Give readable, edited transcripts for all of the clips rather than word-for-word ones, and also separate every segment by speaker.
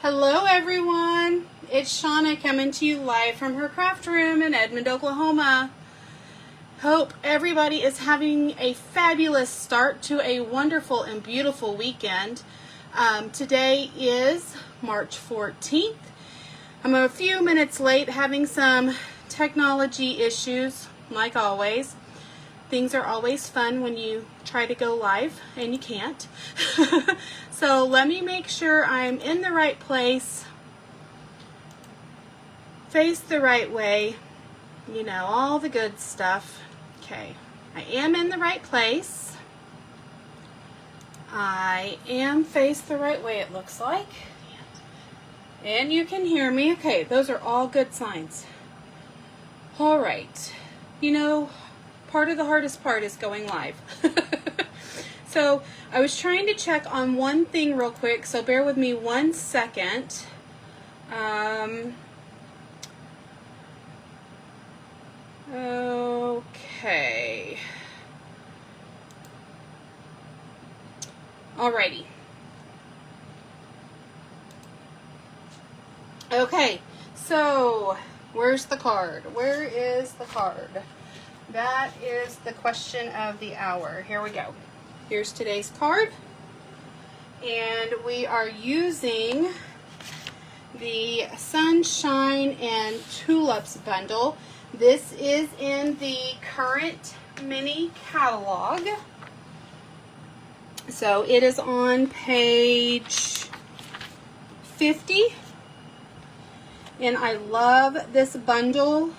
Speaker 1: Hello everyone, it's Shauna coming to you live from her craft room in Edmond, Oklahoma. Hope everybody is having a fabulous start to a wonderful and beautiful weekend. Today is March 14th. I'm a few minutes late, having some technology issues like always. Things are always fun when you try to go live and you can't. So let me make sure I'm in the right place, face the right way, you know, all the good stuff. Okay, I am in the right place. I am faced the right way, it looks like. And you can hear me. Okay, those are all good signs. All right, you know, part of the hardest part is going live. So I was trying to check on one thing real quick, so bear with me 1 second. Okay. Alrighty. Okay, so where's the card? Where is the card? That is the question of the hour. Here we go. Here's today's card, and we are using the Sunshine and Tulips bundle. This is in the current mini catalog. So it is on page 50, and I love this bundle.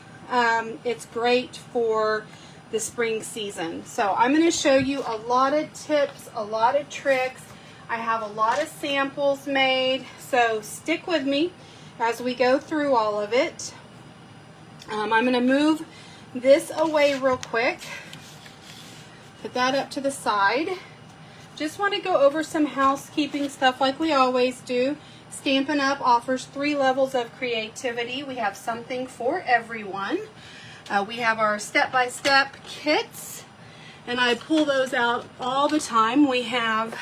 Speaker 1: It's great for the spring season. So I'm going to show you a lot of tips, a lot of tricks. I have a lot of samples made, so stick with me as we go through all of it. I'm going to move this away real quick, put that up to the side. Just want to go over some housekeeping stuff like we always do. Stampin' Up! Offers 3 levels of creativity. We have something for everyone. We have our step-by-step kits, and I pull those out all the time. We have,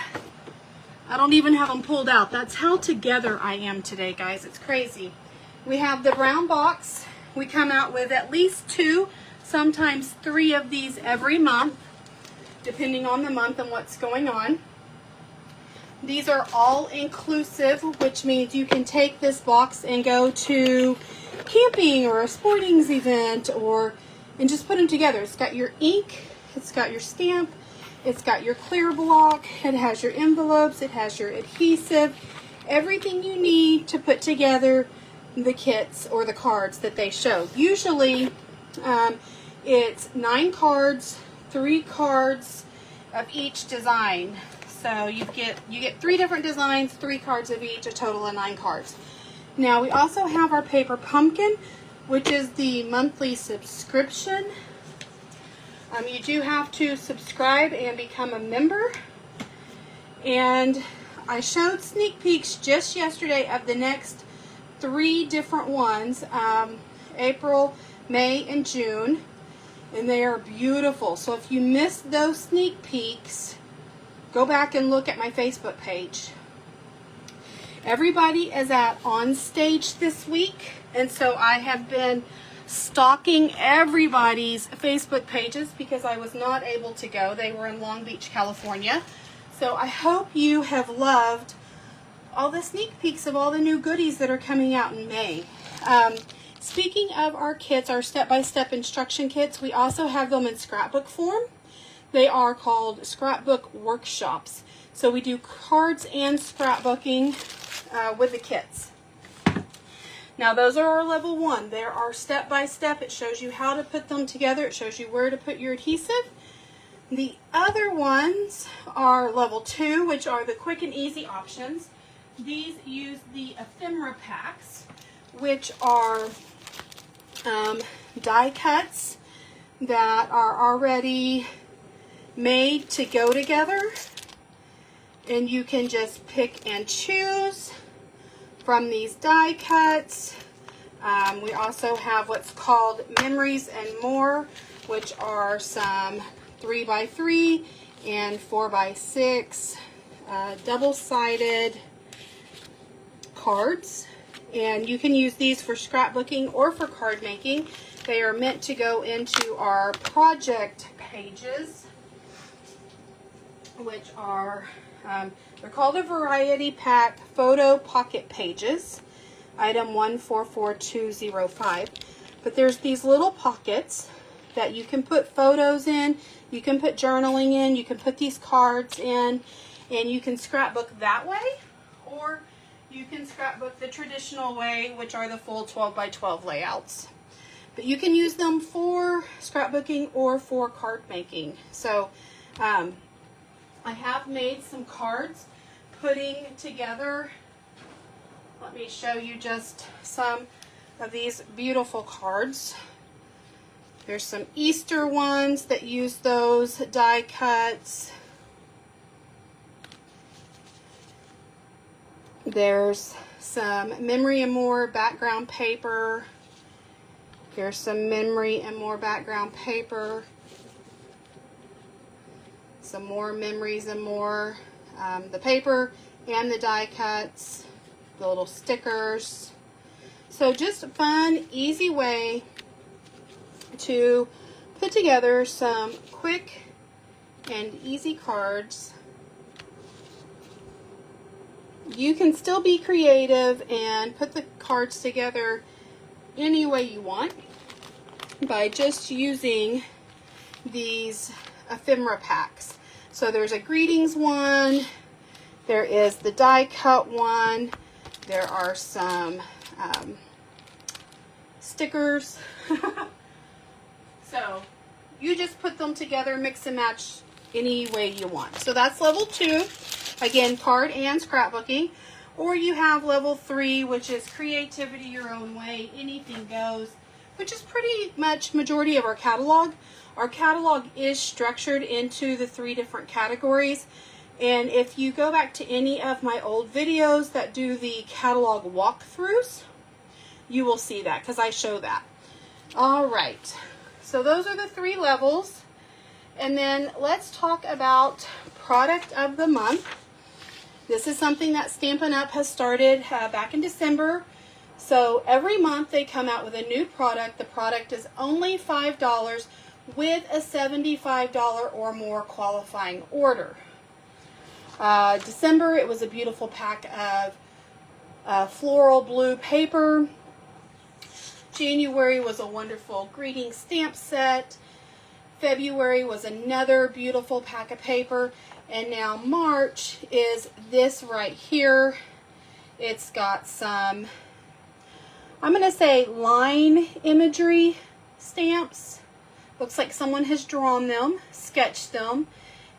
Speaker 1: I don't even have them pulled out. That's how together I am today, guys. It's crazy. We have the brown box. We come out with at least 2, sometimes 3 of these every month, depending on the month and what's going on. These are all inclusive, which means you can take this box and go to camping or a sporting event and just put them together. It's got your ink, it's got your stamp, it's got your clear block, it has your envelopes, it has your adhesive, everything you need to put together the kits or the cards that they show. Usually it's 9 cards, 3 cards of each design. So you get 3 different designs, 3 cards of each, a total of 9 cards. Now we also have our paper pumpkin, which is the monthly subscription. You do have to subscribe and become a member. And I showed sneak peeks just yesterday of the next 3 different ones, April, May, and June. And they are beautiful. So if you missed those sneak peeks, go back and look at my Facebook page. Everybody is at On Stage this week, and so I have been stalking everybody's Facebook pages because I was not able to go. They were in Long Beach, California. So I hope you have loved all the sneak peeks of all the new goodies that are coming out in May. Speaking of our kits, our step-by-step instruction kits, we also have them in scrapbook form. They are called scrapbook workshops. So we do cards and scrapbooking with the kits. Now those are our level 1. There are step-by-step. It shows you how to put them together. It shows you where to put your adhesive. The other ones are level 2, which are the quick and easy options. These use the ephemera packs, which are die cuts that are already made to go together, and you can just pick and choose from these die cuts. We also have what's called Memories and More, which are some 3x3 and 4x6 double-sided cards, and you can use these for scrapbooking or for card making. They are meant to go into our project pages, which are, they're called a Variety Pack Photo Pocket Pages, item 144205. But there's these little pockets that you can put photos in, you can put journaling in, you can put these cards in, and you can scrapbook that way, or you can scrapbook the traditional way, which are the full 12 by 12 layouts. But you can use them for scrapbooking or for card making. So I have made some cards putting together. Let me show you just some of these beautiful cards. There's some Easter ones that use those die cuts. There's some Memory and More background paper. Here's some Memory and More background paper. Some more Memories and More. The paper and the die cuts. The little stickers. So just a fun, easy way to put together some quick and easy cards. You can still be creative and put the cards together any way you want by just using these ephemera packs. So there's a greetings one, there is the die cut one, there are some stickers. So you just put them together, mix and match any way you want. So that's level 2, again, card and scrapbooking. Or you have level 3, which is creativity your own way, anything goes, which is pretty much majority of our catalog. Our catalog is structured into the 3 different categories. And if you go back to any of my old videos that do the catalog walkthroughs, you will see that because I show that. All right, so those are the 3 levels. And then let's talk about product of the month. This is something that Stampin' Up! Has started back in December. So every month they come out with a new product. The product is only $5 with a $75 or more qualifying order. December, it was a beautiful pack of floral blue paper. January was a wonderful greeting stamp set. February was another beautiful pack of paper. And now March is this right here. It's got some, I'm going to say, line imagery stamps. Looks like someone has drawn them, sketched them.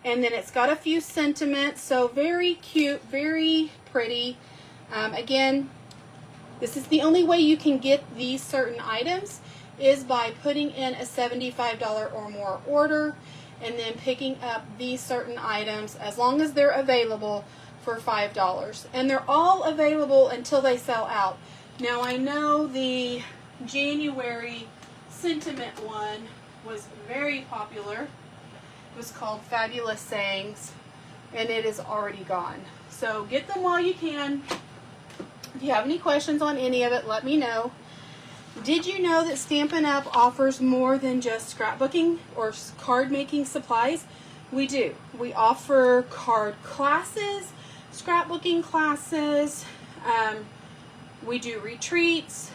Speaker 1: And then it's got a few sentiments. So very cute, very pretty. Again, this is the only way you can get these certain items is by putting in a $75 or more order and then picking up these certain items as long as they're available for $5. And they're all available until they sell out. Now I know the January sentiment one was very popular. It was called Fabulous Sayings, and it is already gone. So get them while you can. If you have any questions on any of it, let me know. Did you know that Stampin' Up! Offers more than just scrapbooking or card making supplies? We do. We offer card classes, scrapbooking classes. We do retreats.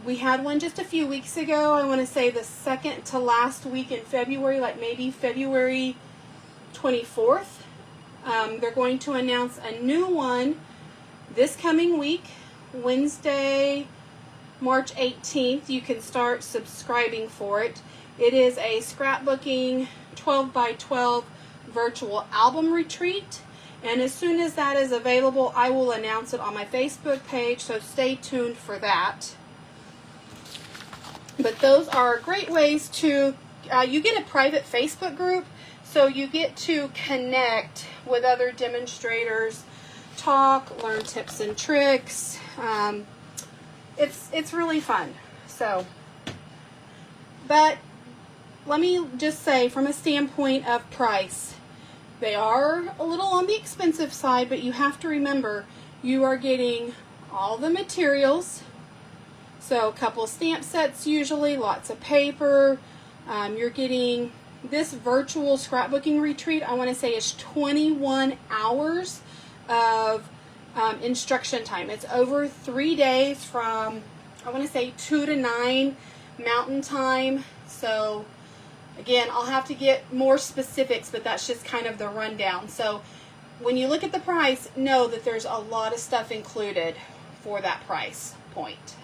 Speaker 1: We had one just a few weeks ago. I want to say the second to last week in February, like maybe February 24th. They're going to announce a new one this coming week, Wednesday, March 18th. You can start subscribing for it. It is a scrapbooking 12 by 12 virtual album retreat. And as soon as that is available, I will announce it on my Facebook page, so stay tuned for that. But those are great ways to, you get a private Facebook group, so you get to connect with other demonstrators, talk, learn tips and tricks. It's really fun. So, but let me just say, from a standpoint of price, they are a little on the expensive side, but you have to remember you are getting all the materials. So a couple stamp sets usually, lots of paper. You're getting this virtual scrapbooking retreat, I want to say is 21 hours of instruction time. It's over 3 days from, I want to say 2 to 9 Mountain Time. So again, I'll have to get more specifics, but that's just kind of the rundown. So when you look at the price, know that there's a lot of stuff included for that price point.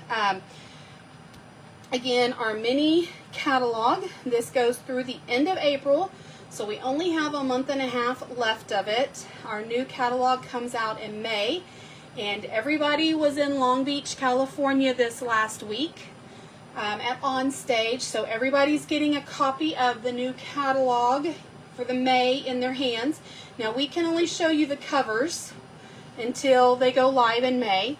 Speaker 1: Again, our mini catalog, this goes through the end of April, so we only have a month and a half left of it. Our new catalog comes out in May, and everybody was in Long Beach, California this last week at On Stage, so everybody's getting a copy of the new catalog for the May in their hands. Now we can only show you the covers until they go live in May,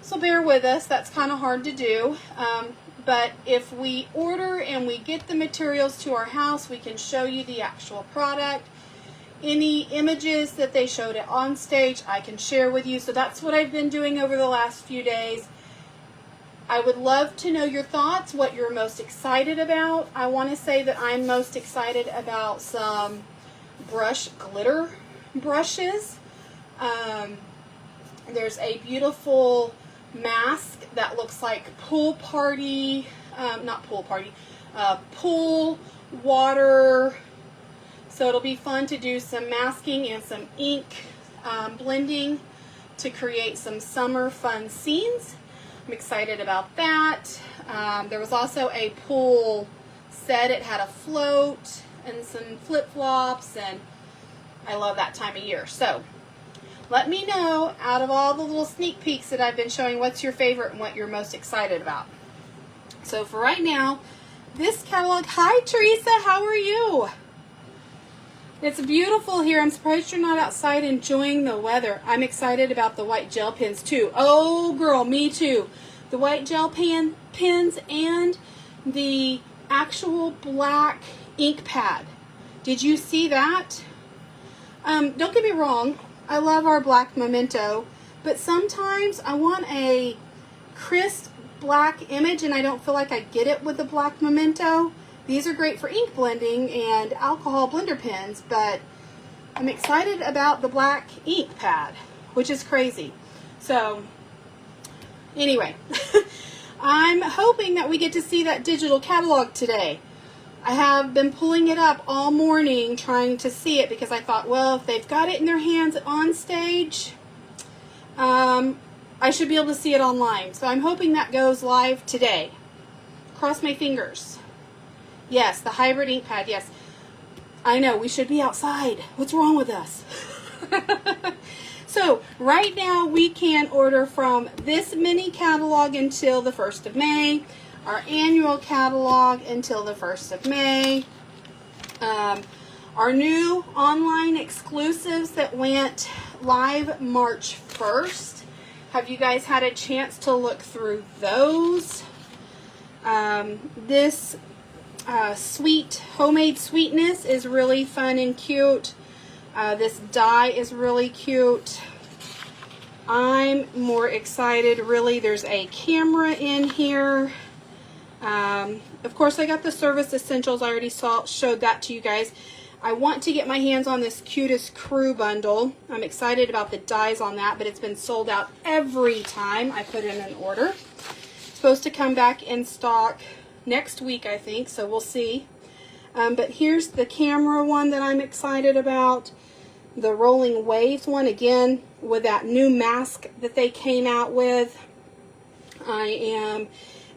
Speaker 1: so bear with us, that's kind of hard to do. But if we order and we get the materials to our house, we can show you the actual product. Any images that they showed it On Stage, I can share with you. So that's what I've been doing over the last few days. I would love to know your thoughts, what you're most excited about. I want to say that I'm most excited about some glitter brushes. There's a beautiful mask that looks like pool water. So it'll be fun to do some masking and some ink blending to create some summer fun scenes. I'm excited about that. There was also a pool set. It had a float and some flip-flops, and I love that time of year. So let me know, out of all the little sneak peeks that I've been showing, what's your favorite and what you're most excited about. So for right now, this catalog, hi Teresa, how are you? It's beautiful here. I'm surprised you're not outside enjoying the weather. I'm excited about the white gel pens too. Oh girl, me too. The white gel pens and the actual black ink pad. Did you see that? Don't get me wrong, I love our black Memento, but sometimes I want a crisp black image and I don't feel like I get it with the black Memento. These are great for ink blending and alcohol blender pens, but I'm excited about the black ink pad, which is crazy. So anyway, I'm hoping that we get to see that digital catalog today. I have been pulling it up all morning trying to see it because I thought, well, if they've got it in their hands On Stage, I should be able to see it online. So I'm hoping that goes live today. Cross my fingers. Yes, the hybrid ink pad, yes. I know, we should be outside. What's wrong with us? So right now we can order from this mini catalog until the 1st of May. Our annual catalog until the 1st of May. Our new online exclusives that went live March 1st. Have you guys had a chance to look through those? This sweet homemade sweetness is really fun and cute. This die is really cute. I'm more excited, really. There's a camera in here. Of course, I got the Service Essentials. I already showed that to you guys. I want to get my hands on this Cutest Crew bundle. I'm excited about the dies on that, but it's been sold out every time I put in an order. It's supposed to come back in stock next week, I think, so we'll see. But here's the camera one that I'm excited about. The Rolling Waves one, again, with that new mask that they came out with. I am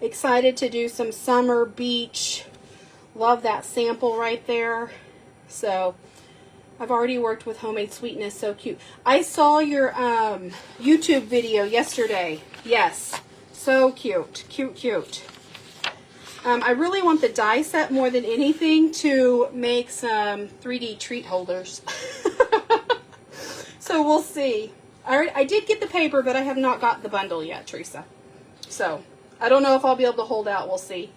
Speaker 1: excited to do some summer beach. Love that sample right there. So I've already worked with Homemade Sweetness. So cute. I saw your YouTube video yesterday. Yes, so cute. Cute. I really want the die set more than anything to make some 3D treat holders. So we'll see. I did get the paper, but I have not got the bundle yet, Teresa. So I don't know if I'll be able to hold out. We'll see.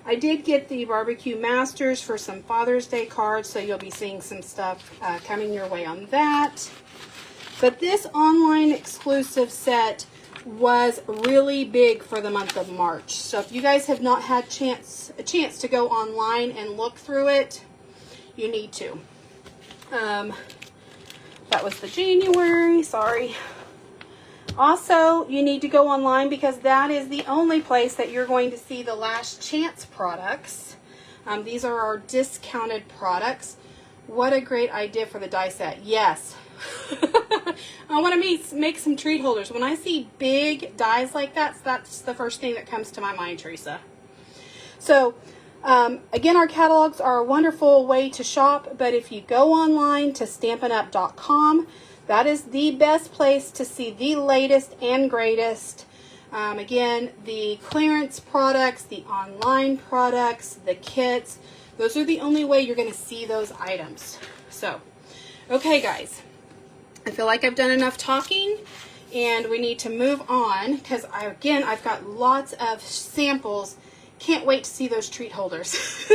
Speaker 1: I did get the Barbecue Masters for some Father's Day cards, so you'll be seeing some stuff coming your way on that. But this online exclusive set was really big for the month of March. So if you guys have not had a chance to go online and look through it, you need to. That was the January, sorry. Also, you need to go online because that is the only place that you're going to see the Last Chance products. These are our discounted products. What a great idea for the die set. Yes. I want to make some treat holders. When I see big dies like that, that's the first thing that comes to my mind, Teresa. So, again, our catalogs are a wonderful way to shop, but if you go online to stampinup.com, that is the best place to see the latest and greatest. Again, the clearance products, the online products, the kits, those are the only way you're going to see those items. So, okay, guys. I feel like I've done enough talking and we need to move on because I've got lots of samples. Can't wait to see those treat holders.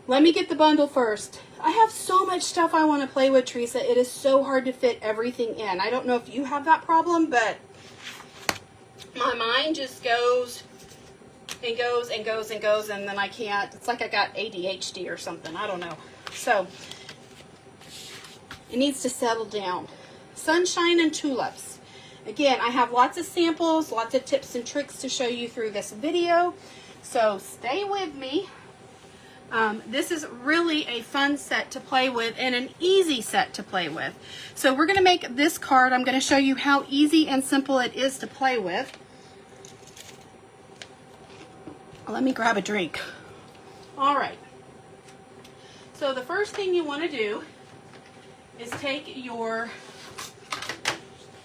Speaker 1: Let me get the bundle first. I have so much stuff I want to play with, Teresa. It is so hard to fit everything in. I don't know if you have that problem, but my mind just goes and goes and goes and goes, and then I can't. It's like I got ADHD or something. I don't know. So it needs to settle down. Sunshine and Tulips. Again, I have lots of samples, lots of tips and tricks to show you through this video. So stay with me. This is really a fun set to play with and an easy set to play with. So we're going to make this card. I'm going to show you how easy and simple it is to play with. Let me grab a drink. All right. So the first thing you want to do is take your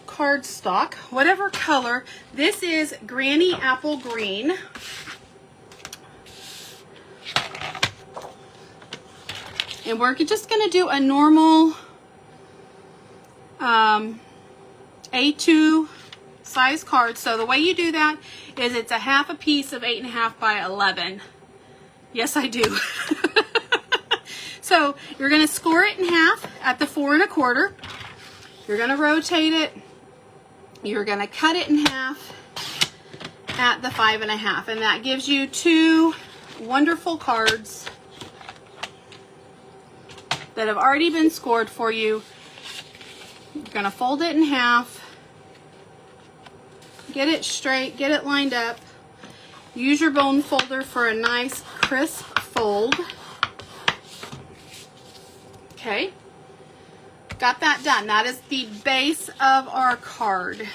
Speaker 1: cardstock, whatever color. This is Granny Apple Green. And we're just going to do a normal A2 size card. So the way you do that is it's a half a piece of 8.5 by 11. Yes, I do. So you're going to score it in half at the 4 1/4. You're going to rotate it. You're going to cut it in half at the 5 1/2. And that gives you two wonderful cards that have already been scored for you. You're going to fold it in half. Get it straight. Get it lined up. Use your bone folder for a nice crisp fold. Okay. Got that done. That is the base of our card.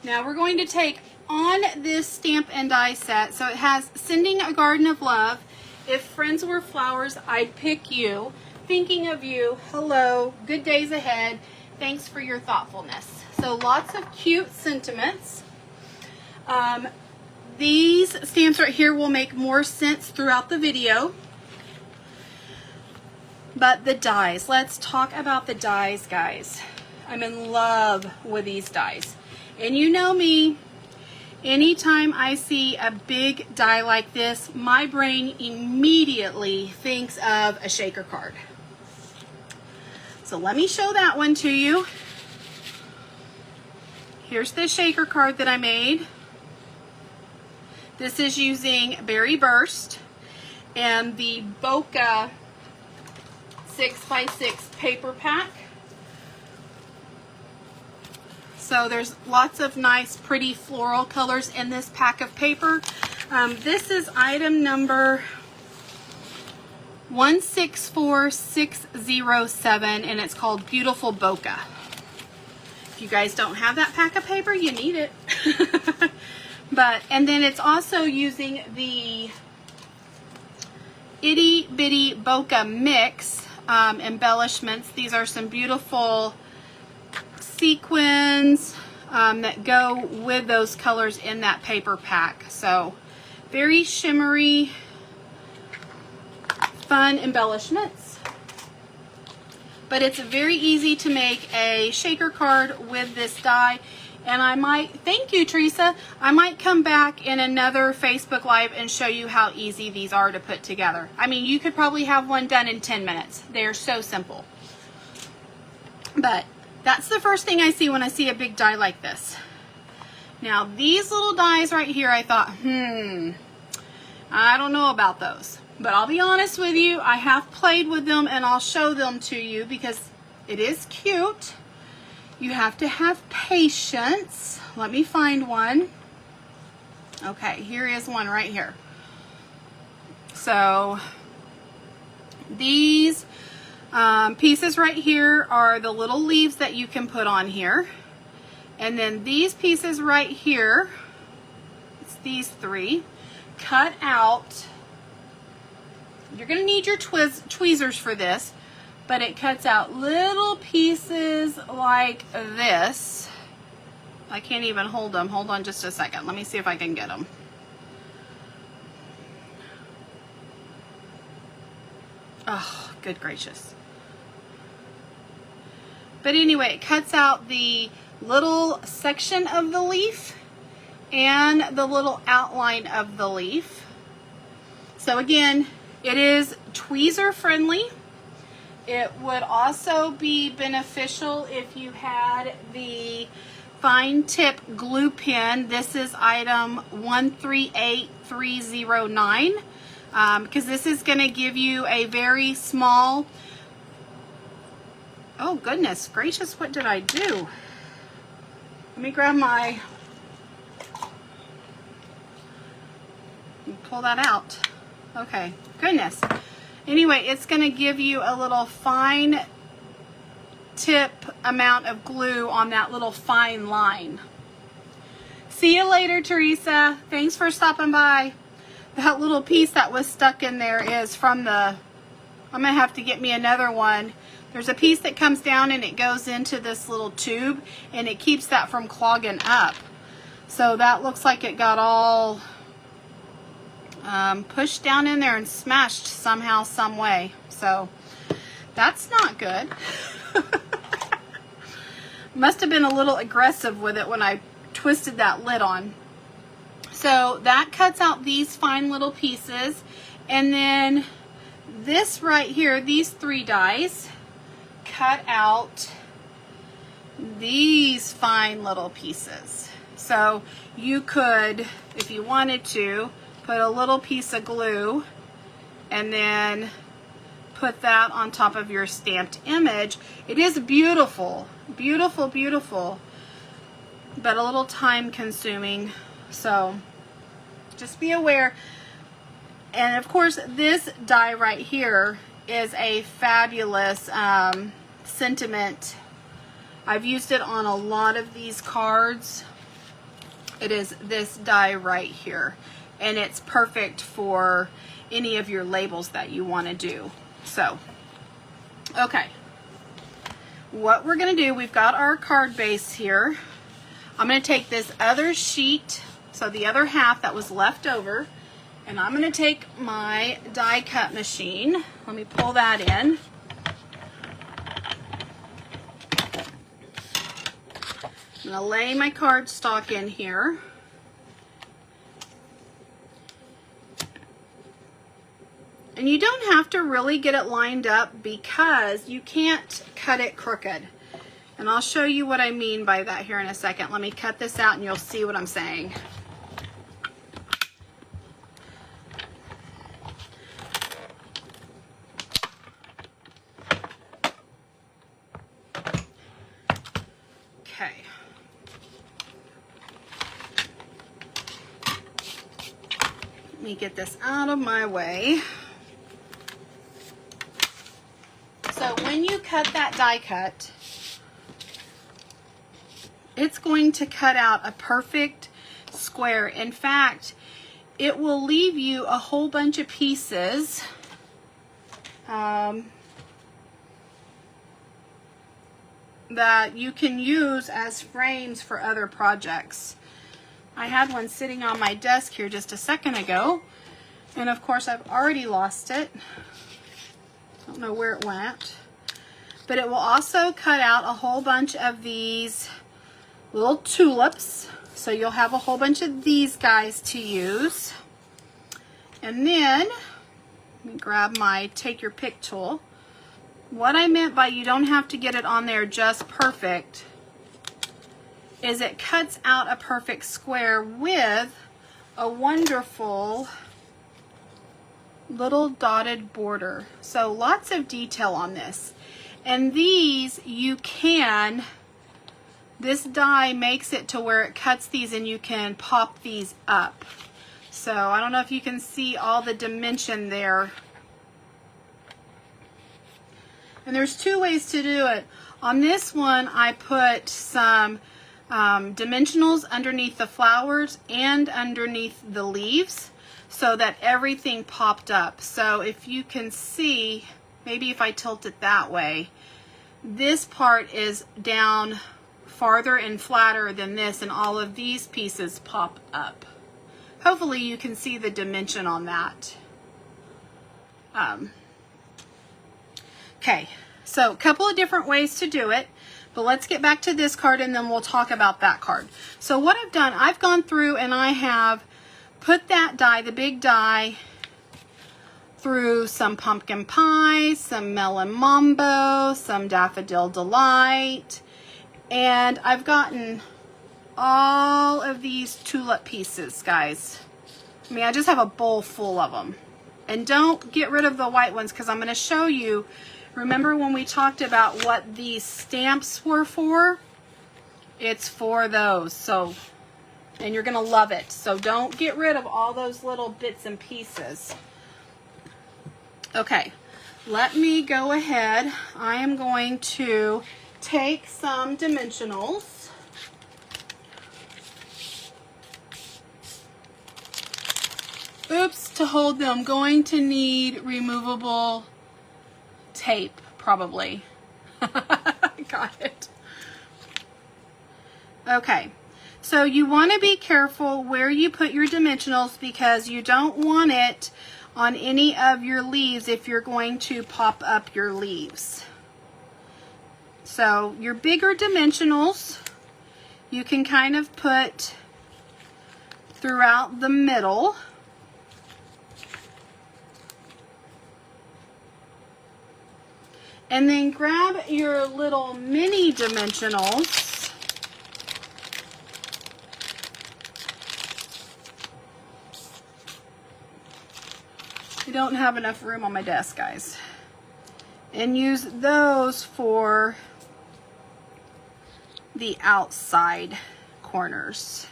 Speaker 1: Now we're going to take on this stamp and die set. So it has Sending a Garden of Love. If friends were flowers, I'd pick you. Thinking of you. Hello. Good days ahead. Thanks for your thoughtfulness. So lots of cute sentiments. These stamps right here will make more sense throughout the video. But the dies. Let's talk about the dies, guys. I'm in love with these dies. And you know me. Anytime I see a big die like this, my brain immediately thinks of a shaker card. So let me show that one to you. Here's the shaker card that I made. This is using Berry Burst and the Bokeh 6x6 paper pack. So there's lots of nice pretty floral colors in this pack of paper. This is item number 164607 and it's called Beautiful Bokeh. If you guys don't have that pack of paper, you need it. And then it's also using the Itty Bitty Bokeh Mix embellishments. These are some beautiful sequins that go with those colors in that paper pack. So very shimmery, fun embellishments. But it's very easy to make a shaker card with this die. And I might, thank you, Teresa, I might come back in another Facebook Live and show you how easy these are to put together. I mean, you could probably have one done in 10 minutes. They're so simple. But that's the first thing I see when I see a big die like this. Now, these little dies right here, I thought, I don't know about those. But I'll be honest with you, I have played with them and I'll show them to you because it is cute. You have to have patience. Let me find one. Okay, here is one right here. So these pieces right here are the little leaves that you can put on here. And then these pieces right here, it's these three, cut out. You're going to need your tweezers for this, but it cuts out little pieces like this. I can't even hold them. Hold on just a second. Let me see if I can get them. Oh, good gracious. But anyway, it cuts out the little section of the leaf and the little outline of the leaf. So again, it is tweezer friendly. It would also be beneficial if you had the fine tip glue pen. This is item 138309 because this is going to give you a very small, oh goodness gracious, what did I do? Let me grab my, pull that out. Okay, goodness. Anyway, it's going to give you a little fine tip amount of glue on that little fine line. See you later, Teresa. Thanks for stopping by. That little piece that was stuck in there is from the, I'm going to have to get me another one. There's a piece that comes down and it goes into this little tube and it keeps that from clogging up. So that looks like it got all pushed down in there and smashed somehow, some way. So that's not good. Must have been a little aggressive with it when I twisted that lid on. So that cuts out these fine little pieces. And then this right here, these three dies, cut out these fine little pieces. So you could, if you wanted to, put a little piece of glue and then put that on top of your stamped image. It is beautiful, beautiful, beautiful, but a little time consuming. So just be aware. And of course, this die right here is a fabulous sentiment. I've used it on a lot of these cards. It is this die right here. And it's perfect for any of your labels that you want to do. So, okay. What we're going to do, we've got our card base here. I'm going to take this other sheet, so the other half that was left over, and I'm going to take my die cut machine. Let me pull that in. I'm going to lay my cardstock in here. And you don't have to really get it lined up because you can't cut it crooked. And I'll show you what I mean by that here in a second. Let me cut this out and you'll see what I'm saying. Okay. Let me get this out of my way. So when you cut that die cut, it's going to cut out a perfect square. In fact, it will leave you a whole bunch of pieces that you can use as frames for other projects. I had one sitting on my desk here just a second ago, and of course I've already lost it. I don't know where it went. But it will also cut out a whole bunch of these little tulips. So you'll have a whole bunch of these guys to use. And then, let me grab my take your pick tool. What I meant by you don't have to get it on there just perfect is it cuts out a perfect square with a wonderful little dotted border. So lots of detail on this. And these you can, this die makes it to where it cuts these and you can pop these up. So I don't know if you can see all the dimension there. And there's two ways to do it. On this one, I put some dimensionals underneath the flowers and underneath the leaves so that everything popped up. So if you can see, maybe if I tilt it that way, this part is down farther and flatter than this, and all of these pieces pop up. Hopefully you can see the dimension on that. Okay, so a couple of different ways to do it, but let's get back to this card and then we'll talk about that card. So what I've done, I've gone through and I have put that die, the big die, through some pumpkin pie, some melon mambo, some daffodil delight, and I've gotten all of these tulip pieces, guys. I mean, I just have a bowl full of them. And don't get rid of the white ones because I'm going to show you. Remember when we talked about what these stamps were for? It's for those. So, and you're going to love it. So don't get rid of all those little bits and pieces. Okay, let me go ahead. I am going to take some dimensionals. Oops, to hold them, I'm going to need removable tape, probably. Got it. Okay, so you want to be careful where you put your dimensionals because you don't want it on any of your leaves if you're going to pop up your leaves. So your bigger dimensionals, you can kind of put throughout the middle. And then grab your little mini dimensionals. I don't have enough room on my desk, guys. And use those for the outside corners.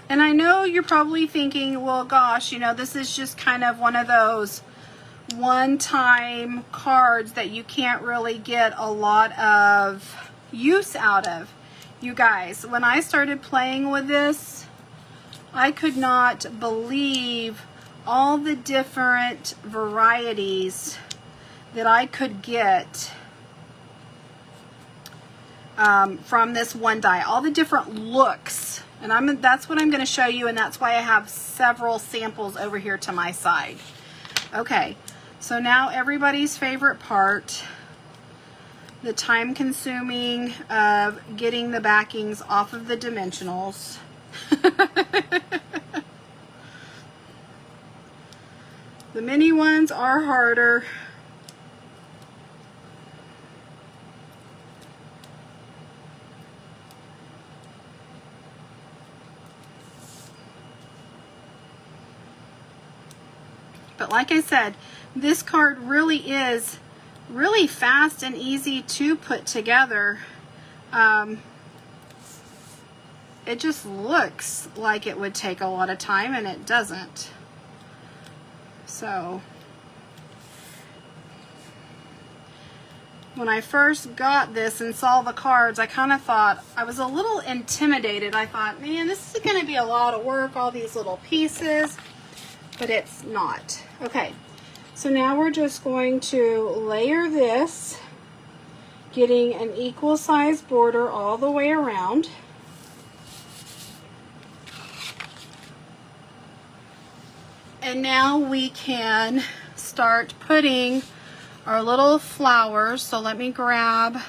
Speaker 1: And I know you're probably thinking, well, gosh, you know, this is just kind of one of those one-time cards that you can't really get a lot of use out of. You guys, when I started playing with this, I could not believe all the different varieties that I could get from this one die. All the different looks. And that's what I'm going to show you, and that's why I have several samples over here to my side. Okay, so now everybody's favorite part, the time consuming of getting the backings off of the dimensionals. The mini ones are harder. But like I said, this card really is really fast and easy to put together. It just looks like it would take a lot of time, and it doesn't. So when I first got this and saw the cards, I kind of thought, I was a little intimidated. I thought, man, this is going to be a lot of work, all these little pieces. But it's not. Okay, so now we're just going to layer this getting an equal size border all the way around. And now we can start putting our little flowers. So let me grab,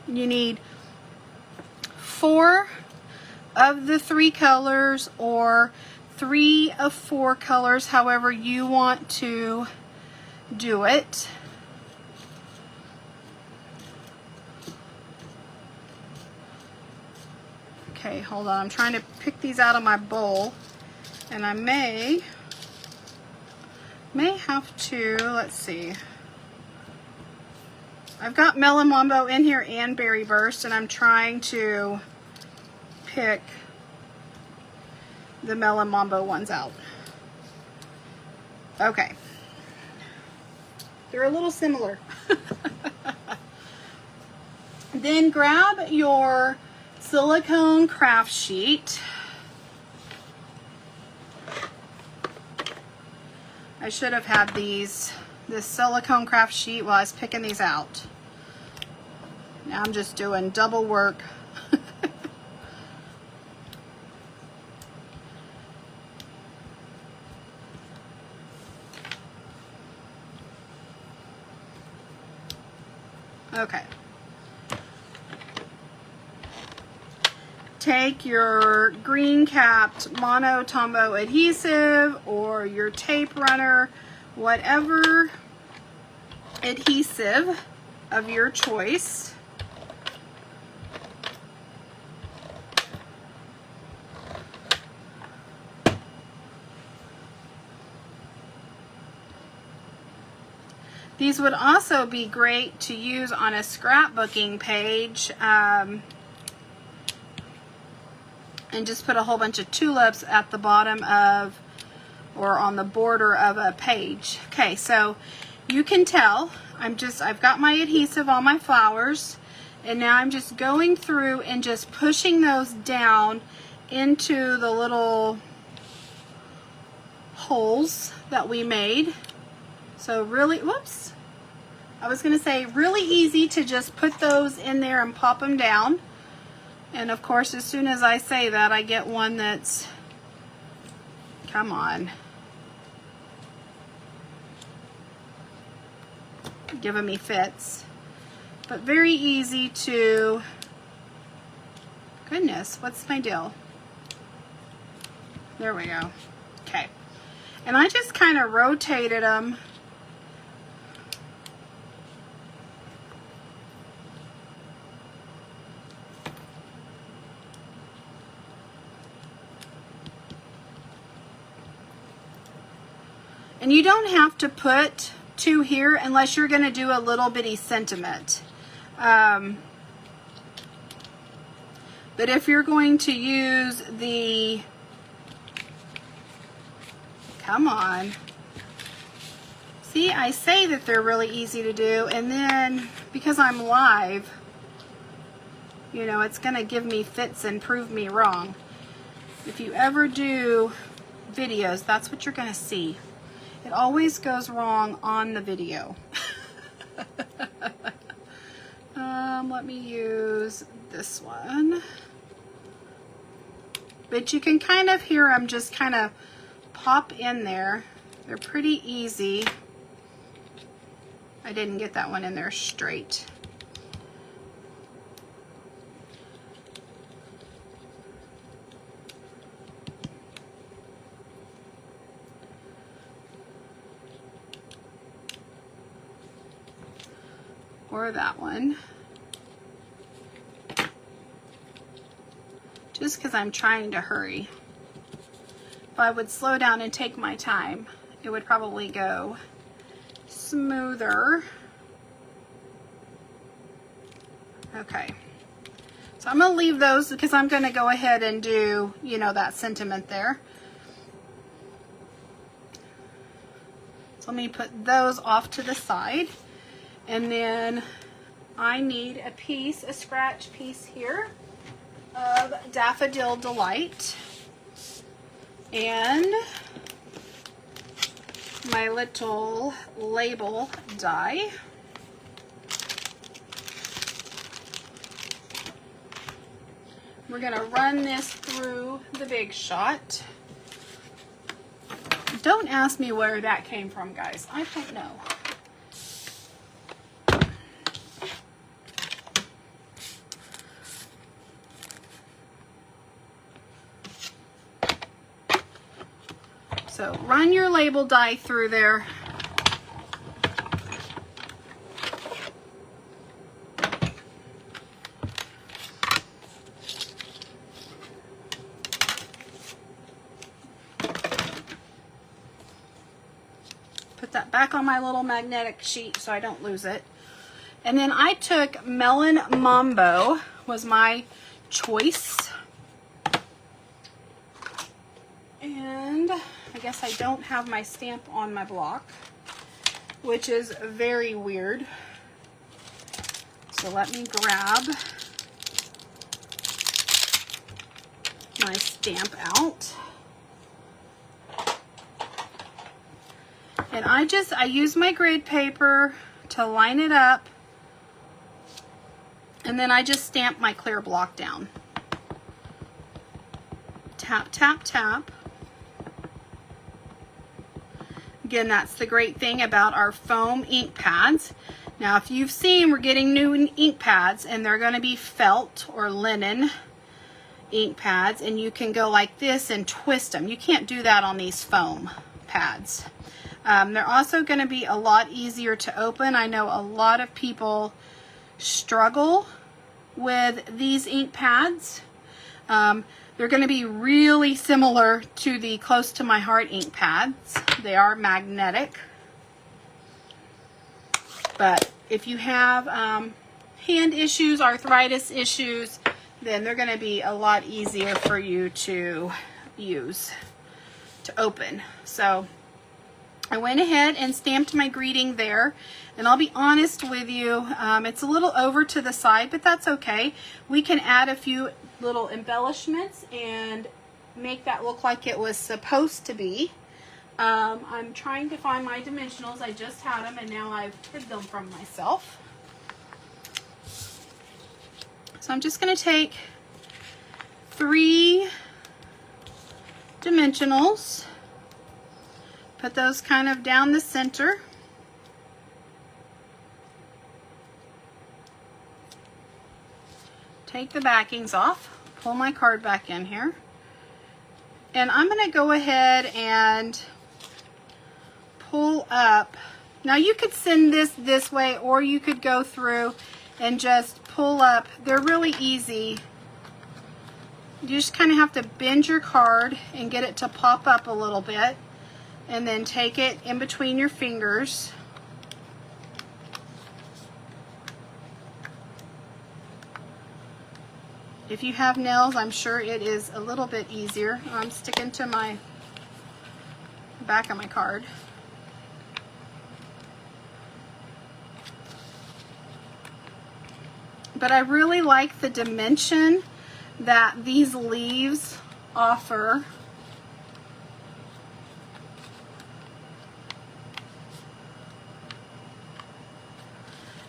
Speaker 1: you need 4 of the 3 colors or 3 of 4 colors, however you want to do it. Okay, hold on, I'm trying to pick these out of my bowl, and I may have to, let's see. I've got Melon Mambo in here and Berry Burst, and I'm trying to pick the Melon Mambo ones out. Okay. They're a little similar. Then grab your silicone craft sheet. I should have had this silicone craft sheet while I was picking these out. Now I'm just doing double work. Okay. Take your green capped Mono Tombow adhesive or your tape runner, whatever adhesive of your choice. These would also be great to use on a scrapbooking page. And just put a whole bunch of tulips at the bottom of, or on the border of a page. Okay, so you can tell I've got my adhesive on my flowers, and now I'm just going through and just pushing those down into the little holes that we made. So really, whoops, I was gonna say really easy to just put those in there and pop them down. And of course, as soon as I say that, I get one that's, come on, giving me fits. But very easy to, goodness, what's my deal? There we go. Okay. And I just kind of rotated them. And you don't have to put 2 here unless you're going to do a little bitty sentiment. But if you're going to use the, come on. See, I say that they're really easy to do, and then because I'm live, you know, it's going to give me fits and prove me wrong. If you ever do videos, that's what you're going to see. It always goes wrong on the video. Let me use this one. But you can kind of hear them just kind of pop in there. They're pretty easy. I didn't get that one in there straight. Or that one. Just because I'm trying to hurry. If I would slow down and take my time, it would probably go smoother. Okay. So I'm going to leave those because I'm going to go ahead and do, you know, that sentiment there. So let me put those off to the side. And then I need a scratch piece here of Daffodil Delight. And my little label die. we're gonna run this through the Big Shot. Don't ask me where that came from, guys. I don't know. So run your label die through there. Put that back on my little magnetic sheet so I don't lose it. And then I took Melon Mambo, was my choice. And I guess I don't have my stamp on my block, which is very weird. So let me grab my stamp out. And I use my grade paper to line it up, and then I just stamp my clear block down. Tap, tap, tap. Again, that's the great thing about our foam ink pads. Now, if you've seen, we're getting new ink pads, and they're going to be felt or linen ink pads, and you can go like this and twist them. You can't do that on these foam pads. They're also going to be a lot easier to open. I know a lot of people struggle with these ink pads. They're going to be really similar to the Close to My Heart ink pads. They are magnetic. But if you have hand issues, arthritis issues, then they're going to be a lot easier for you to use, to open. So I went ahead and stamped my greeting there, and I'll be honest with you, it's a little over to the side, but that's okay. We can add a few little embellishments and make that look like it was supposed to be. I'm trying to find my dimensionals. I just had them, and now I've hid them from myself. So I'm just going to take 3 dimensionals, put those kind of down the center. Take the backings off, pull my card back in here, and I'm going to go ahead and pull up. Now you could send this way, or you could go through and just pull up. They're really easy. You just kind of have to bend your card and get it to pop up a little bit, and then take it in between your fingers. If you have nails, I'm sure it is a little bit easier. I'm sticking to my back of my card. But I really like the dimension that these leaves offer.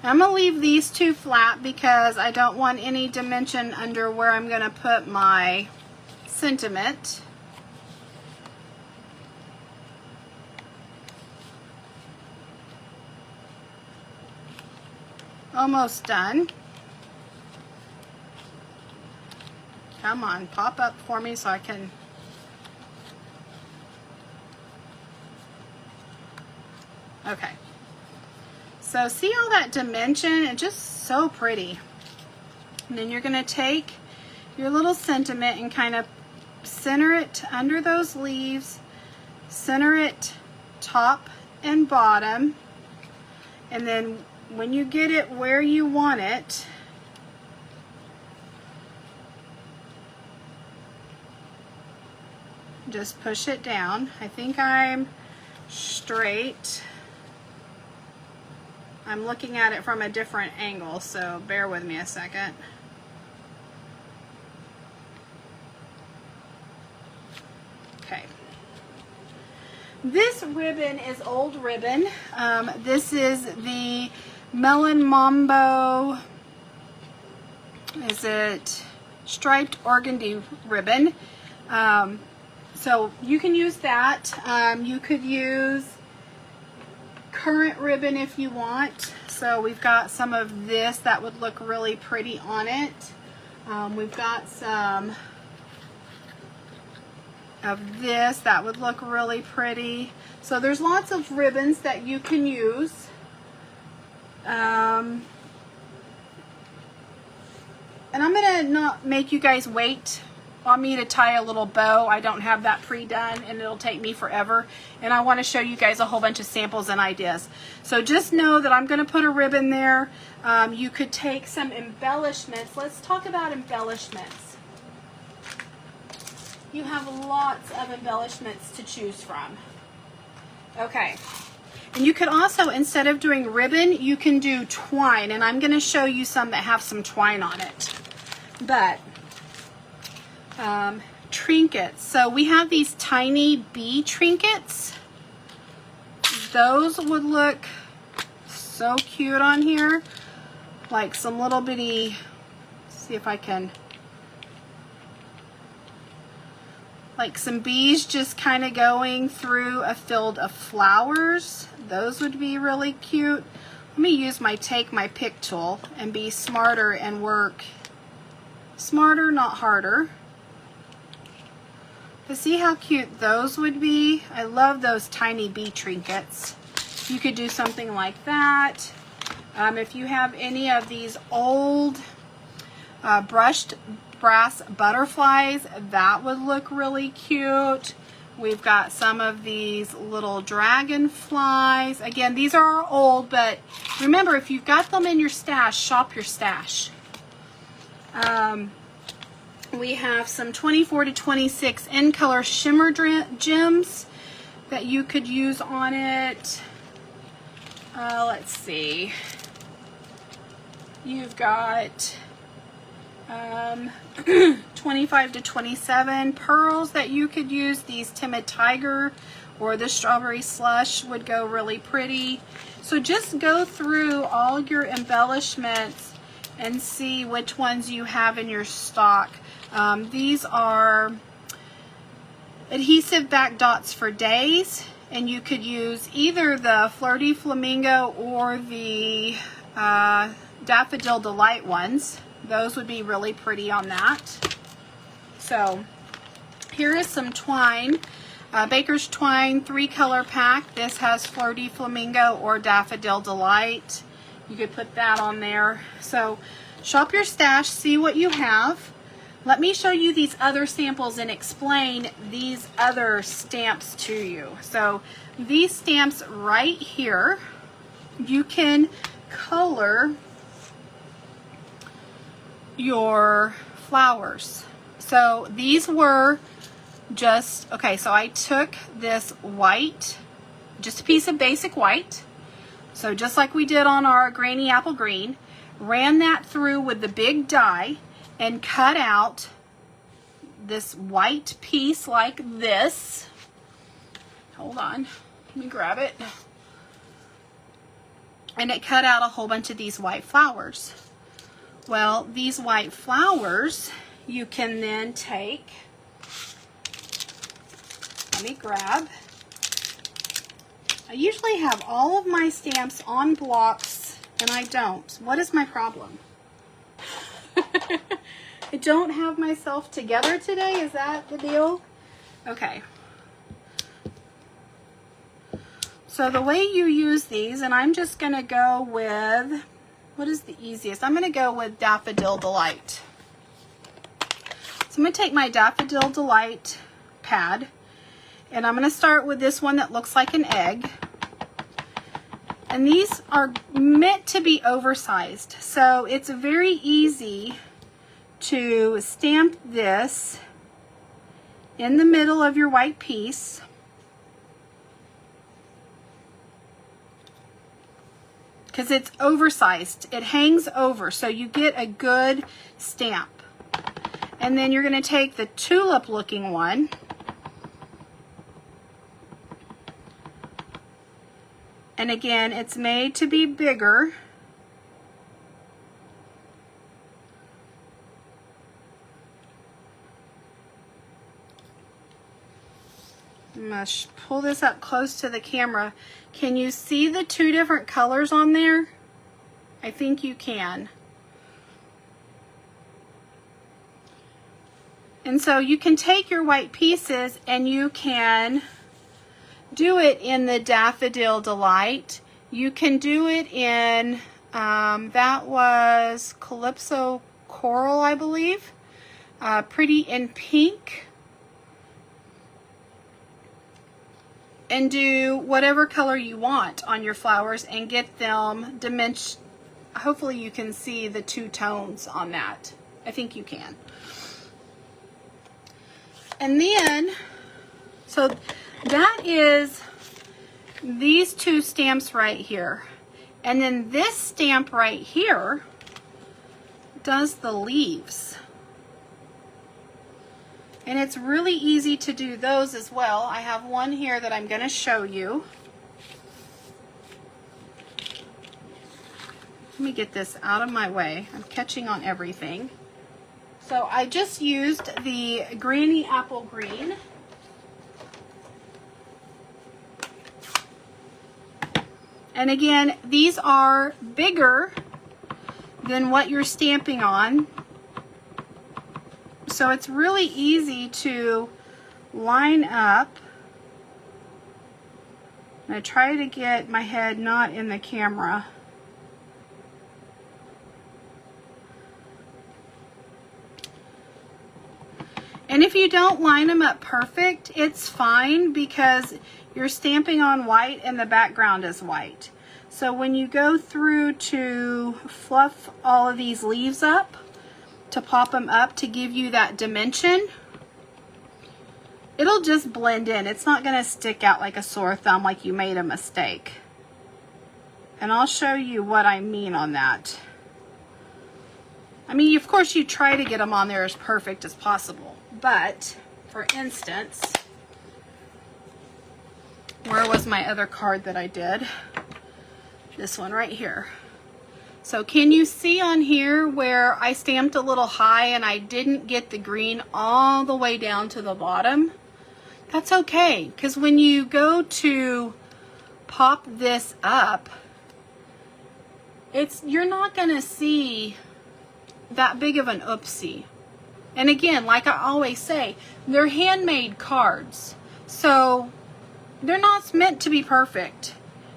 Speaker 1: I'm going to leave these 2 flat because I don't want any dimension under where I'm going to put my sentiment. Almost done. Come on, pop up for me so I can. Okay. So see all that dimension? It's just so pretty. And then you're going to take your little sentiment and kind of center it under those leaves, center it top and bottom, and then when you get it where you want it, just push it down. I think I'm straight. I'm looking at it from a different angle, so bear with me a second. Okay. This ribbon is old ribbon. This is the Melon Mambo. Is it striped organdy ribbon. So you can use that. You could use currant ribbon if you want. So we've got some of this that would look really pretty on it. We've got some of this that would look really pretty. So there's lots of ribbons that you can use. And I'm gonna not make you guys wait on me to tie a little bow. I don't have that pre-done and it'll take me forever. And I want to show you guys a whole bunch of samples and ideas. So just know that I'm going to put a ribbon there. You could take some embellishments. Let's talk about embellishments. You have lots of embellishments to choose from. Okay. And you could also, instead of doing ribbon, you can do twine. And I'm going to show you some that have some twine on it. But trinkets. So we have these tiny bee trinkets. Those would look so cute on here. Like some little bitty, see if I can, like some bees just kind of going through a field of flowers. Those would be really cute. Let me use my take my pick tool and be smarter and work smarter, not harder. But see how cute those would be? I love those tiny bee trinkets. You could do something like that. If you have any of these old brushed brass butterflies, that would look really cute. We've got some of these little dragonflies. Again, these are old, but remember, if you've got them in your stash, shop your stash. We have some 24 to 26 in color shimmer gems that you could use on it. Let's see. You've got 25 to 27 pearls that you could use. These Timid Tiger or the Strawberry Slush would go really pretty. So just go through all your embellishments and see which ones you have in your stock. These are adhesive back dots for days, and you could use either the Flirty Flamingo or the Daffodil Delight ones. Those would be really pretty on that. So here is some twine. Baker's Twine 3-color pack. This has Flirty Flamingo or Daffodil Delight. You could put that on there. So shop your stash, see what you have. Let me show you these other samples and explain these other stamps to you. So these stamps right here, you can color your flowers. So these were just, okay, so I took this white, just a piece of basic white, so just like we did on our Granny Apple Green, ran that through with the big die and cut out this white piece like this. Hold on, let me grab it. And it cut out a whole bunch of these white flowers. Well, these white flowers you can then take, let me grab. I usually have all of my stamps on blocks and I don't. What is my problem? I don't have myself together today. Is that the deal? Okay. So the way you use these, and I'm just going to go with, what is the easiest? I'm going to go with Daffodil Delight. So I'm going to take my Daffodil Delight pad, and I'm going to start with this one that looks like an egg. And these are meant to be oversized, so it's very easy to stamp this in the middle of your white piece. Because it's oversized. It hangs over, so you get a good stamp. And then you're going to take the tulip looking one, and again, it's made to be bigger. going to pull this up close to the camera. Can you see the two different colors on there? I think you can. And so you can take your white pieces and you can do it in the Daffodil Delight. You can do it in, that was Calypso Coral, I believe. Pretty in Pink. And do whatever color you want on your flowers and get them dimension. Hopefully you can see the two tones on that. I think you can. And then, so that is these two stamps right here. And then this stamp right here does the leaves. And it's really easy to do those as well. I have one here that I'm going to show you. Let me get this out of my way. I'm catching on everything. So I just used the Granny Apple Green. And again, these are bigger than what you're stamping on. So it's really easy to line up. I try to get my head not in the camera. And if you don't line them up perfect, it's fine because you're stamping on white and the background is white. So when you go through to fluff all of these leaves up, to pop them up to give you that dimension, it'll just blend in. It's not going to stick out like a sore thumb like you made a mistake. And I'll show you what I mean on that. I mean, of course you try to get them on there as perfect as possible. But, for instance, where was my other card that I did? This one right here. So can you see on here where I stamped a little high and I didn't get the green all the way down to the bottom? That's okay, because when you go to pop this up, you're not going to see that big of an oopsie. And again, like I always say, they're handmade cards. So they're not meant to be perfect.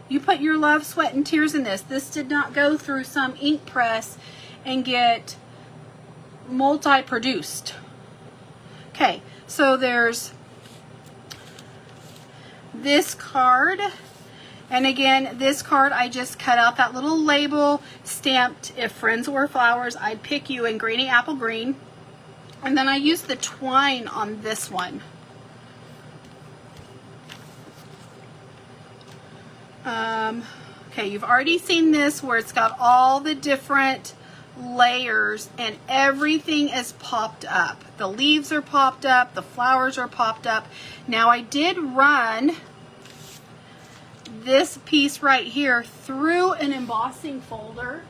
Speaker 1: You put your love, sweat, and tears in this. This did not go through some ink press and get multi-produced. Okay, so there's this card. And again, this card, I just cut out that little label stamped, "If friends were flowers, I'd pick you," in Granny Apple Green. And then I used the twine on this one. Okay, you've already seen this where it's got all the different layers and everything is popped up. The leaves are popped up, the flowers are popped up. Now I did run this piece right here through an embossing folder.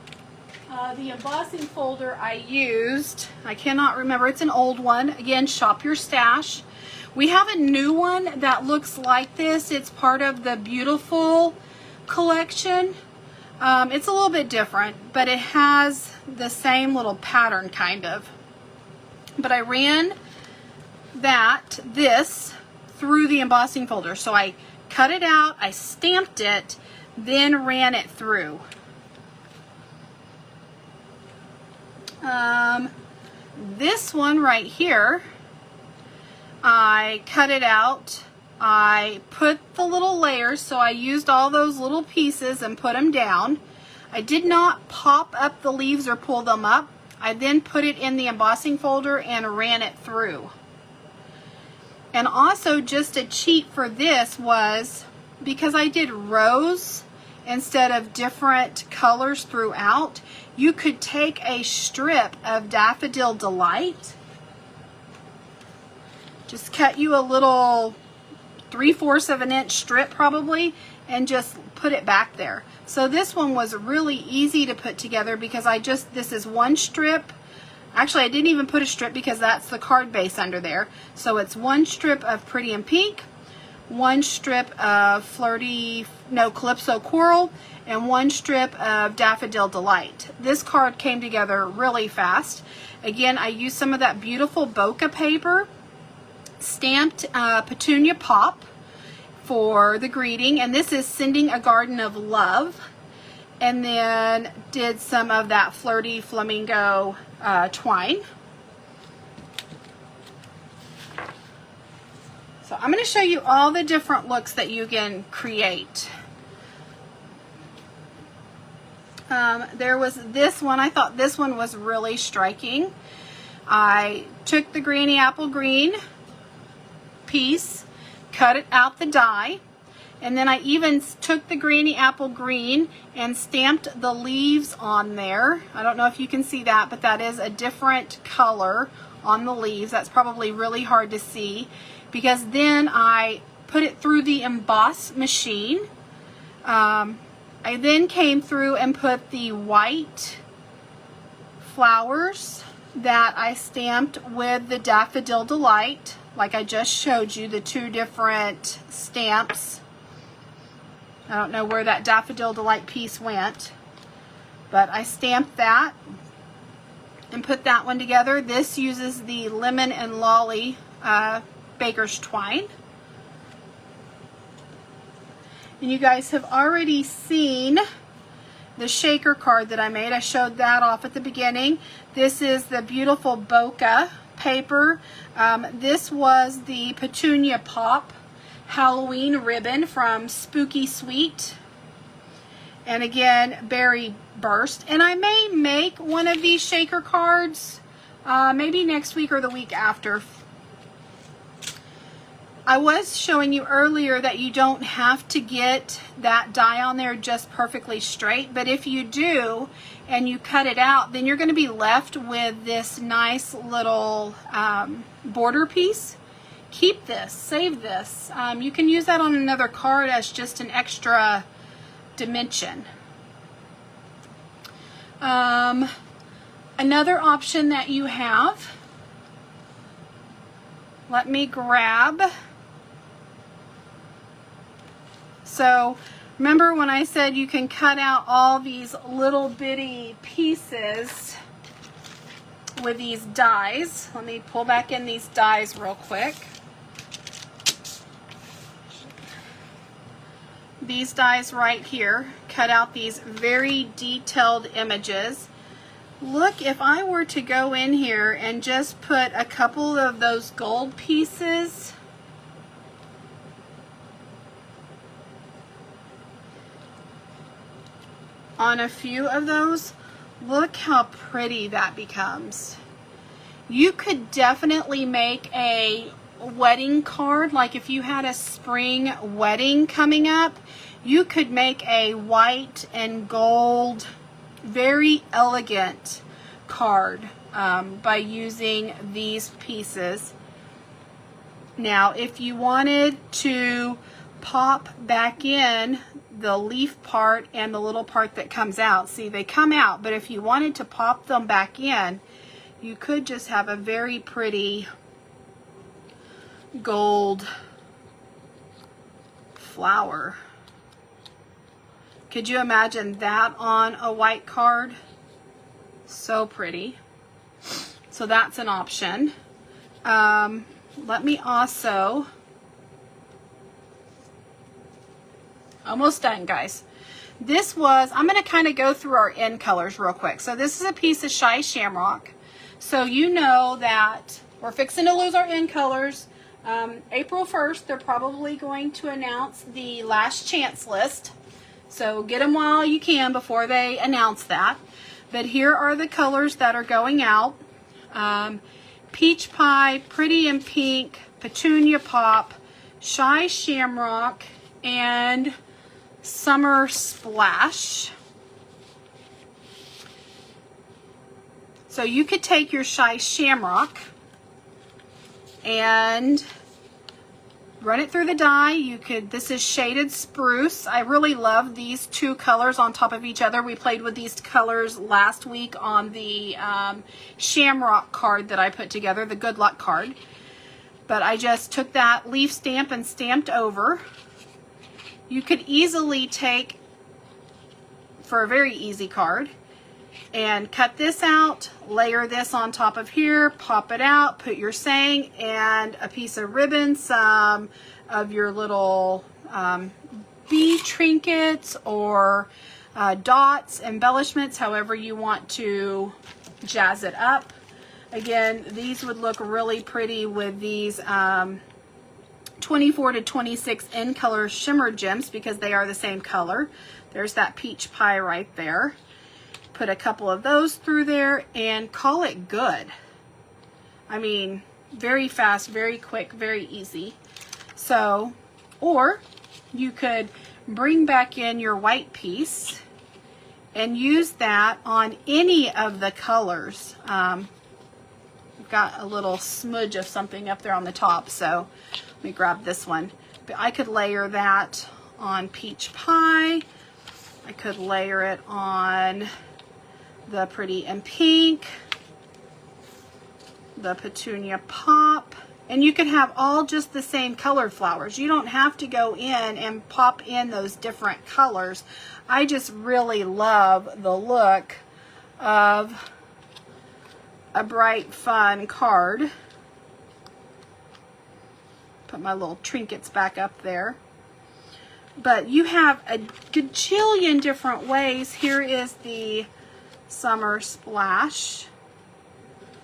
Speaker 1: The embossing folder I used, I cannot remember, it's an old one. Again, shop your stash. We have a new one that looks like this. It's part of the Beautiful collection. It's a little bit different, but it has the same little pattern kind of. But I ran this through the embossing folder. So I cut it out, I stamped it, then ran it through. This one right here, I cut it out. I put the little layers, so I used all those little pieces and put them down. I did not pop up the leaves or pull them up. I then put it in the embossing folder and ran it through. And also, just a cheat for this was, because I did rows instead of different colors throughout, you could take a strip of Daffodil Delight, just cut you a little 3/4 of an inch strip probably, and just put it back there. So this one was really easy to put together because this is one strip. Actually, I didn't even put a strip because that's the card base under there. So it's one strip of Pretty in Pink, 1 strip of Calypso Coral, and 1 strip of Daffodil Delight. This card came together really fast. Again, I used some of that beautiful bokeh paper, stamped Petunia Pop for the greeting, and this is Sending a Garden of Love, and then did some of that Flirty Flamingo twine. So I'm going to show you all the different looks that you can create. There was this one. I thought this one was really striking. I took the Granny Apple Green piece, cut it out the die, and then I even took the Granny Apple Green and stamped the leaves on there. I don't know if you can see that, but that is a different color on the leaves. That's probably really hard to see, because then I put it through the emboss machine. I then came through and put the white flowers that I stamped with the Daffodil Delight, like I just showed you, the 2 different stamps. I don't know where that Daffodil Delight piece went, but I stamped that and put that one together. This uses the Lemon and Lolly Baker's Twine. And you guys have already seen the shaker card that I made. I showed that off at the beginning. This is the beautiful bokeh paper. This was the Petunia Pop Halloween ribbon from Spooky Sweet. And again, Berry Burst. And I may make one of these shaker cards maybe next week or the week after. I was showing you earlier that you don't have to get that die on there just perfectly straight, but if you do and you cut it out, then you're going to be left with this nice little border piece. Keep this, save this. You can use that on another card as just an extra dimension. Another option that you have, let me grab. So remember when I said you can cut out all these little bitty pieces with these dies? Let me pull back in these dies real quick. These dies right here cut out these very detailed images. Look, if I were to go in here and just put a couple of those gold pieces on a few of those, look how pretty that becomes. You could definitely make a wedding card, like if you had a spring wedding coming up, you could make a white and gold, very elegant card by using these pieces. Now, if you wanted to pop back in the leaf part and the little part that comes out, see, they come out, but if you wanted to pop them back in, you could just have a very pretty gold flower. Could you imagine that on a white card? So pretty. So that's an option. Let me also, almost done, guys. This was, I'm going to kind of go through our end colors real quick. So this is a piece of Shy Shamrock. So you know that we're fixing to lose our end colors. April 1st, they're probably going to announce the last chance list. So get them while you can before they announce that. But here are the colors that are going out. Peach Pie, Pretty in Pink, Petunia Pop, Shy Shamrock, and Summer Splash. So you could take your Shy Shamrock and run it through the die. You could, this is Shaded Spruce. I really love these two colors on top of each other. We played with these colors last week on the Shamrock card that I put together, the Good Luck card. but I just took that leaf stamp and stamped over. You could easily take, for a very easy card, and cut this out, layer this on top of here, pop it out, put your saying and a piece of ribbon, some of your little bee trinkets or dots, embellishments, however you want to jazz it up. Again, these would look really pretty with these 24 to 26 in color shimmer gems because they are the same color. There's that peach pie right there. Put a couple of those through there and call it good. I mean, very fast, very quick, very easy. So, or you could bring back in your white piece and use that on any of the colors. I've got a little smudge of something up there on the top, so let me grab this one. But I could layer that on peach pie. I could layer it on the pretty and pink, the petunia pop, and you could have all just the same colored flowers. You don't have to go in and pop in those different colors. I just really love the look of a bright, fun card. Put my little trinkets back up there. But you have a gajillion different ways. Here is the Summer Splash.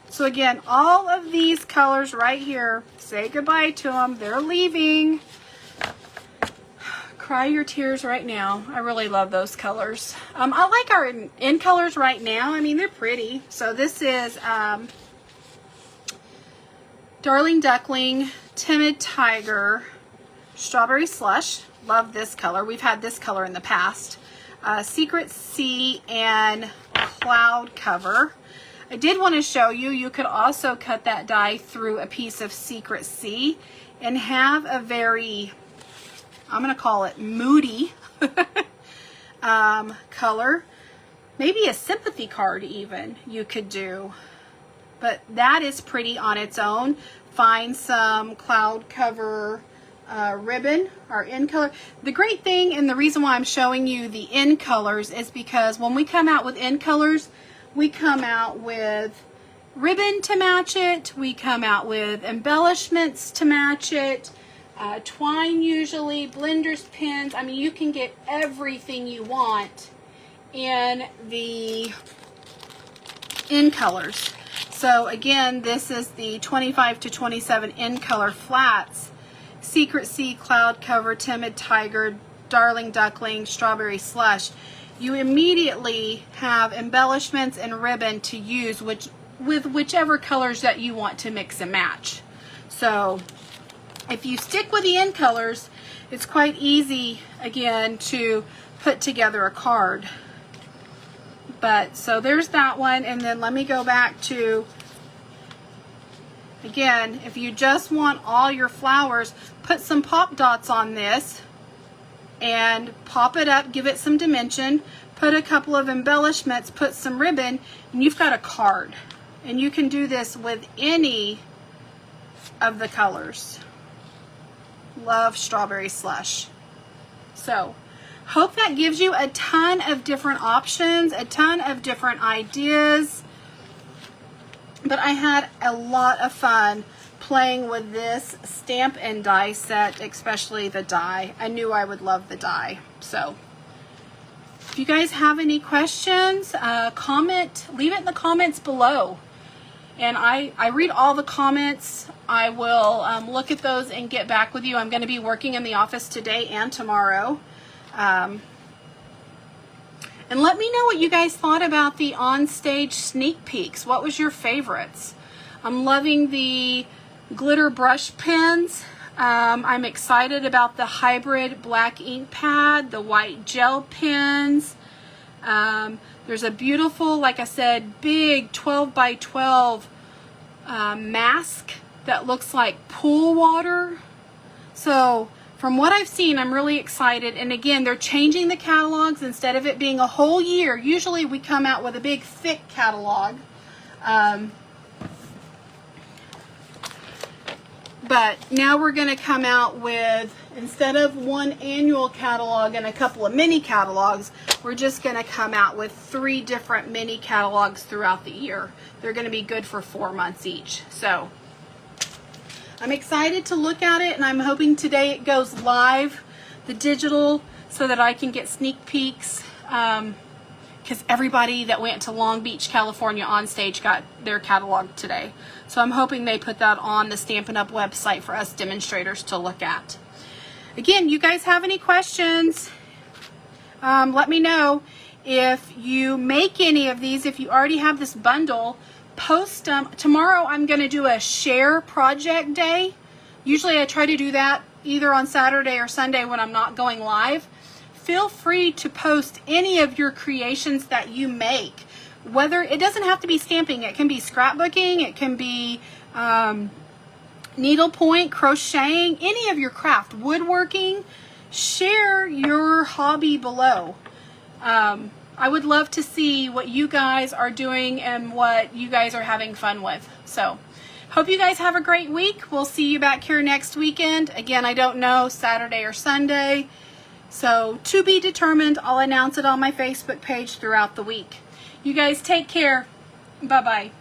Speaker 1: So again, all of these colors right here, say goodbye to them. They're leaving. Cry your tears right now. I really love those colors. I like our in colors right now. I mean, they're pretty. So this is Darling Duckling, Timid Tiger, Strawberry Slush. Love this color. We've had this color in the past. Secret Sea and Cloud Cover. I did want to show you, you could also cut that die through a piece of Secret Sea and have a very, I'm going to call it moody color. Maybe a sympathy card even you could do. But that is pretty on its own. Find some Cloud Cover ribbon or in color. The great thing and the reason why I'm showing you the in colors is because when we come out with in colors, we come out with ribbon to match it. We come out with embellishments to match it. Twine usually, blenders, pins. I mean, you can get everything you want in the in colors. So again, this is the 25 to 27 in color flats. Secret Sea, Cloud Cover, Timid Tiger, Darling Duckling, Strawberry Slush. You immediately have embellishments and ribbon to use with whichever colors that you want to mix and match. So if you stick with the in colors, it's quite easy again to put together a card. But so there's that one, and then let me go back to, again, if you just want all your flowers, put some pop dots on this and pop it up, give it some dimension, put a couple of embellishments, put some ribbon, and you've got a card. And you can do this with any of the colors. Love Strawberry Slush. So, hope that gives you a ton of different options, a ton of different ideas. But I had a lot of fun playing with this stamp and die set, especially the die. I knew I would love the die. So if you guys have any questions, comment, leave it in the comments below. And I read all the comments. I will look at those and get back with you. I'm going to be working in the office today and tomorrow. And let me know what you guys thought about the on-stage sneak peeks. What was your favorites? I'm loving the glitter brush pens. I'm excited about the hybrid black ink pad, the white gel pens. There's a beautiful, like I said, big 12 by 12 mask that looks like pool water. So from what I've seen, I'm really excited. And again, they're changing the catalogs instead of it being a whole year. Usually we come out with a big thick catalog. But now we're going to come out with, instead of one annual catalog and a couple of mini catalogs, we're just going to come out with 3 different mini catalogs throughout the year. They're going to be good for 4 months each. So I'm excited to look at it, and I'm hoping today it goes live, the digital, so that I can get sneak peeks. Because everybody that went to Long Beach, California on stage got their catalog today. So I'm hoping they put that on the Stampin' Up! Website for us demonstrators to look at. Again, you guys have any questions, let me know. If you make any of these, if you already have this bundle, post them. Tomorrow I'm going to do a share project day. Usually I try to do that either on Saturday or Sunday when I'm not going live. Feel free to post any of your creations that you make. Whether it doesn't have to be stamping, it can be scrapbooking, it can be needlepoint, crocheting, any of your craft, woodworking. Share your hobby below. I would love to see what you guys are doing and what you guys are having fun with. So hope you guys have a great week. We'll see you back here next weekend. Again, I don't know, Saturday or Sunday. So to be determined. I'll announce it on my Facebook page throughout the week. You guys take care. Bye-bye.